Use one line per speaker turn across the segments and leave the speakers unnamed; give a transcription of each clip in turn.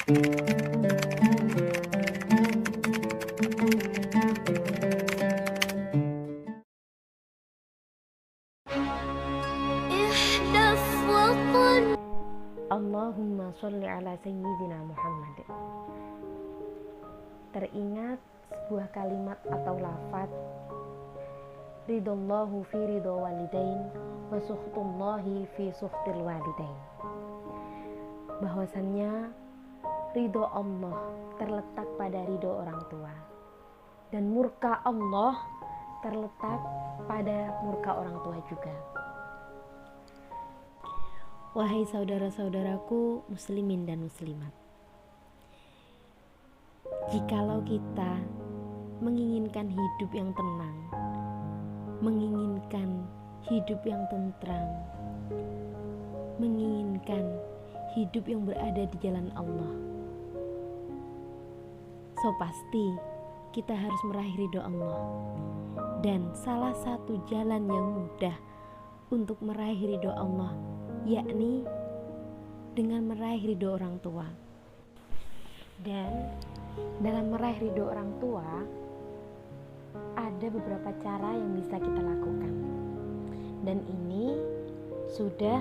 Allahumma sholli ala sayyidina Muhammad. Teringat sebuah kalimat atau lafaz, ridallahu fi ridho walidain wa sukhtullahi fi sukhtil walidain. Bahwasannya ridho Allah terletak pada ridho orang tua, dan murka Allah terletak pada murka orang tua juga. Wahai saudara-saudaraku muslimin dan muslimat, jikalau kita menginginkan hidup yang tenang, menginginkan hidup yang tentram, menginginkan hidup yang berada di jalan Allah, so pasti kita harus meraih ridho Allah. Dan salah satu jalan yang mudah untuk meraih ridho Allah yakni dengan meraih ridho orang tua. Dan dalam meraih ridho orang tua ada beberapa cara yang bisa kita lakukan, dan ini sudah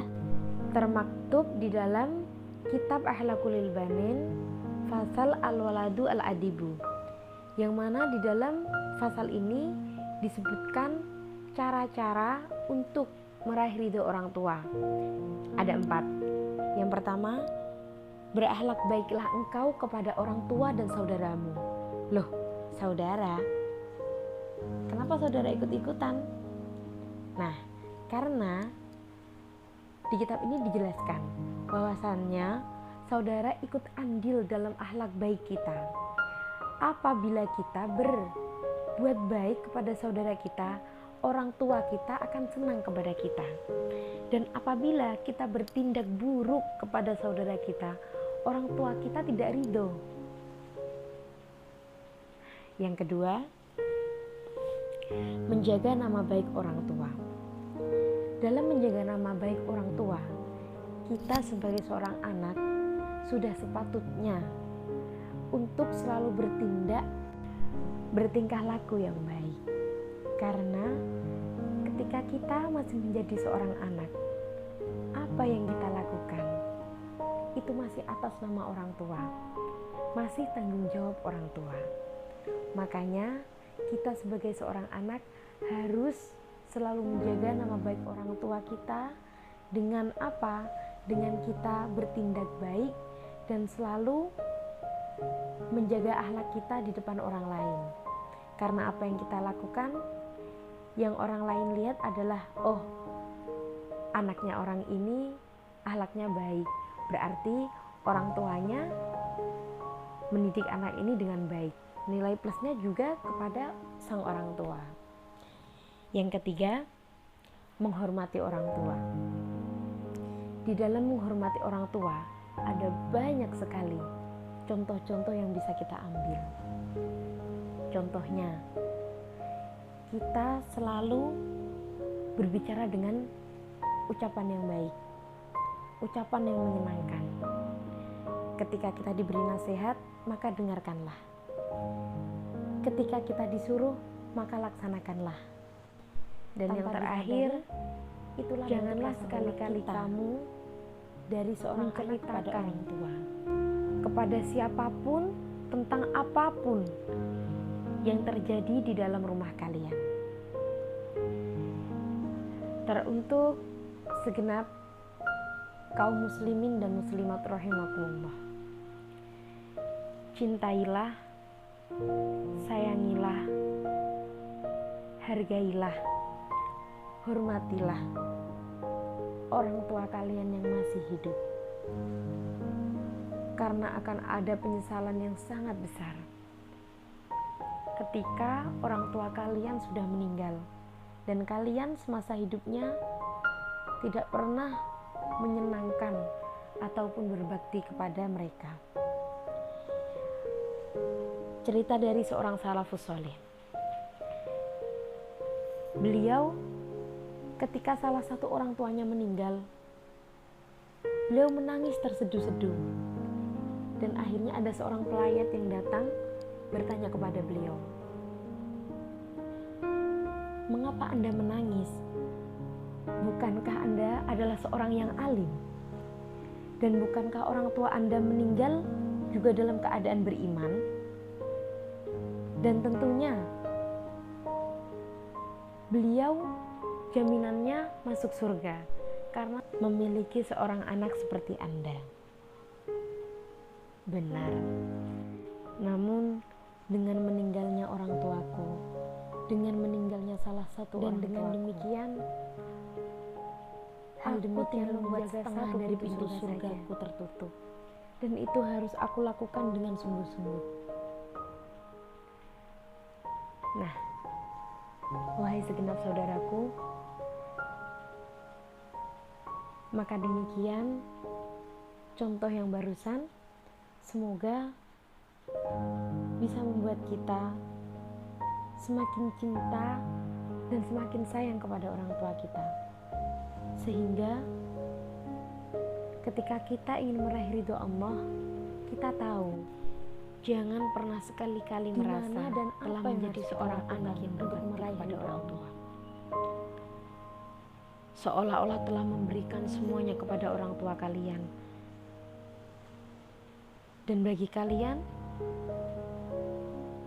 termaktub di dalam kitab Akhlaqul Banin fasal al-waladu al-adibu, yang mana di dalam fasal ini disebutkan cara-cara untuk meraih ridho orang tua. Ada 4. Yang pertama, berakhlak baiklah engkau kepada orang tua dan saudaramu. Loh, saudara? Kenapa saudara ikut-ikutan? Nah, karena di kitab ini dijelaskan bahwasannya saudara ikut andil dalam akhlak baik kita. Apabila kita berbuat baik kepada saudara kita, orang tua kita akan senang kepada kita. Dan apabila kita bertindak buruk kepada saudara kita, orang tua kita tidak ridho. Yang kedua, menjaga nama baik orang tua. Dalam menjaga nama baik orang tua, kita sebagai seorang anak sudah sepatutnya untuk selalu bertingkah laku yang baik. Karena ketika kita masih menjadi seorang anak, apa yang kita lakukan itu masih atas nama orang tua, masih tanggung jawab orang tua. Makanya kita sebagai seorang anak harus selalu menjaga nama baik orang tua kita. Dengan apa? Dengan kita bertindak baik dan selalu menjaga akhlak kita di depan orang lain. Karena apa yang kita lakukan, yang orang lain lihat adalah, oh, anaknya orang ini akhlaknya baik, berarti orang tuanya mendidik anak ini dengan baik. Nilai plusnya juga kepada sang orang tua. Yang ketiga, menghormati orang tua. Di dalam menghormati orang tua ada banyak sekali contoh-contoh yang bisa kita ambil. Contohnya, kita selalu berbicara dengan ucapan yang baik, ucapan yang menyenangkan. Ketika kita diberi nasihat, maka dengarkanlah. Ketika kita disuruh, maka laksanakanlah. Dan yang terakhir, itulah janganlah sekali-kali kamu dari seorang anak kepada orang tua, kepada siapapun, tentang apapun yang terjadi di dalam rumah kalian. Teruntuk segenap kaum muslimin dan muslimat rahimakumullah, cintailah, sayangilah, hargailah, hormatilah orang tua kalian yang masih hidup, karena akan ada penyesalan yang sangat besar ketika orang tua kalian sudah meninggal dan kalian semasa hidupnya tidak pernah menyenangkan ataupun berbakti kepada mereka. Cerita dari seorang salafus saleh. Beliau ketika salah satu orang tuanya meninggal, beliau menangis terseduh-seduh. Dan akhirnya ada seorang pelayat yang datang bertanya kepada beliau, "Mengapa Anda menangis? Bukankah Anda adalah seorang yang alim? Dan bukankah orang tua Anda meninggal juga dalam keadaan beriman? Dan tentunya beliau jaminannya masuk surga karena memiliki seorang anak seperti Anda." Benar. Namun dengan meninggalnya orang tuaku, dengan meninggalnya salah satu dan dengan demikian hal demikian membuat setengah dari pintu surgaku tertutup, dan itu harus aku lakukan dengan sungguh-sungguh. Nah, wahai segenap saudaraku, maka demikian contoh yang barusan semoga bisa membuat kita semakin cinta dan semakin sayang kepada orang tua kita, sehingga ketika kita ingin meraih ridho Allah, kita tahu jangan pernah sekali-kali merasa dan telah menjadi seorang anak yang untuk meraih ridho orang tua, seolah-olah telah memberikan semuanya kepada orang tua kalian. Dan bagi kalian,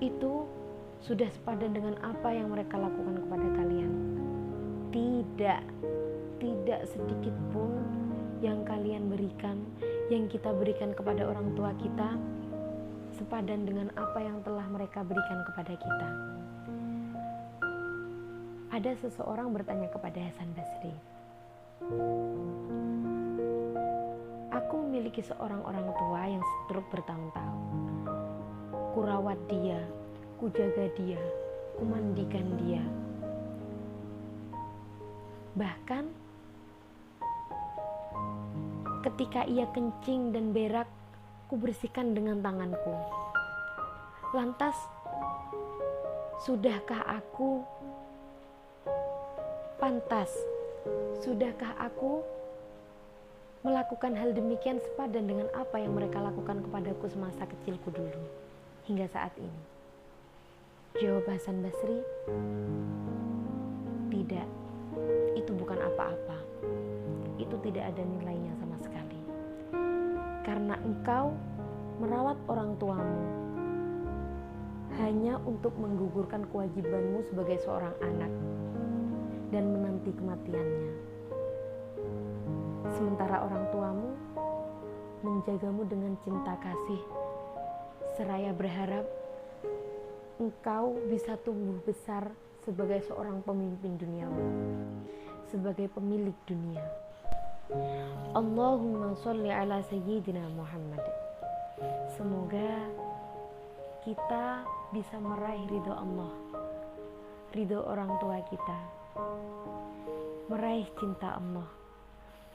itu sudah sepadan dengan apa yang mereka lakukan kepada kalian. Tidak sedikit pun yang kalian berikan, yang kita berikan kepada orang tua kita, sepadan dengan apa yang telah mereka berikan kepada kita. Ada seseorang bertanya kepada Hasan Basri, "Aku memiliki seorang orang tua yang stroke bertahun-tahun. Kurawat dia, kujaga dia, kumandikan dia. Bahkan ketika ia kencing dan berak, kubersihkan dengan tanganku. Lantas, sudahkah aku pantas? Sudahkah aku melakukan hal demikian sepadan dengan apa yang mereka lakukan kepadaku semasa kecilku dulu hingga saat ini?" Jawab Hasan Basri, "Tidak, itu bukan apa-apa. Itu tidak ada nilainya sama sekali. Karena engkau merawat orang tuamu hanya untuk menggugurkan kewajibanmu sebagai seorang anak dan menanti kematiannya. Sementara orang tuamu menjagamu dengan cinta kasih, seraya berharap engkau bisa tumbuh besar sebagai seorang pemimpin duniawi, sebagai pemilik dunia." Allahumma sholli ala sayyidina Muhammad. Semoga kita bisa meraih ridho Allah, ridho orang tua kita, meraih cinta Allah,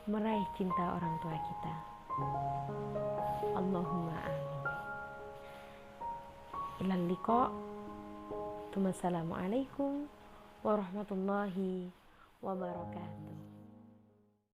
meraih cinta orang tua kita. Allahumma amin. Ilal liqa. Wassalamualaikum warahmatullahi wabarakatuh.